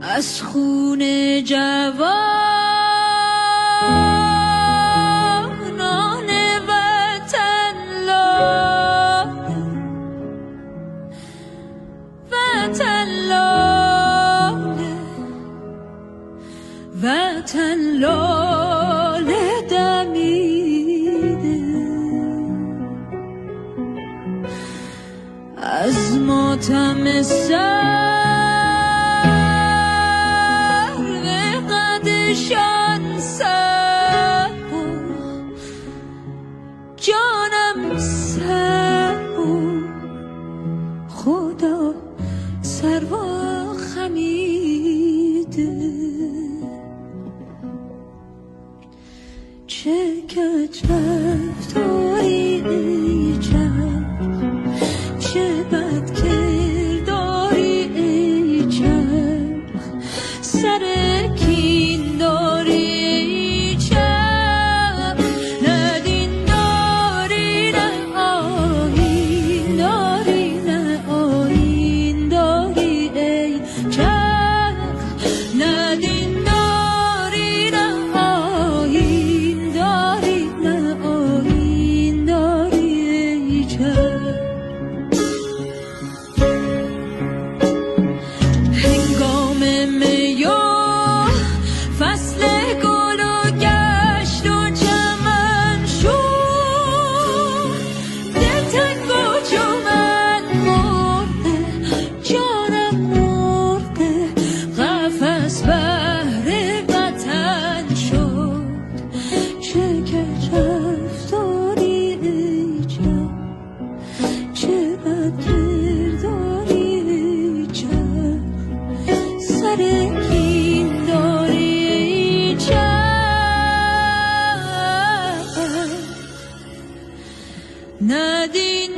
از خون جوانان وطن لاله، وطن لاله، وطن لاله دمیده. از ماتم شان سر و جانم سر و خدا سر و خمیده. چه کج رفتاری ای چرخ، چه بد کرداری ای چرخ، سر کین داری ای چرخ. نه دین داری نه آیین داری، نه آیین داری ای چرخ. نه دین داری نه آیین داری، نه آیین داری ای چرخ. هنگام می و فصل گل و گشت و چمن شد، دلتنگ و چو من مرده، جانم مرده، قفس بهر وطن شد. چه کج رفتاری ای چرخ، چه بد کرداری ای چرخ، سر کین داری ای چرخ. نه دین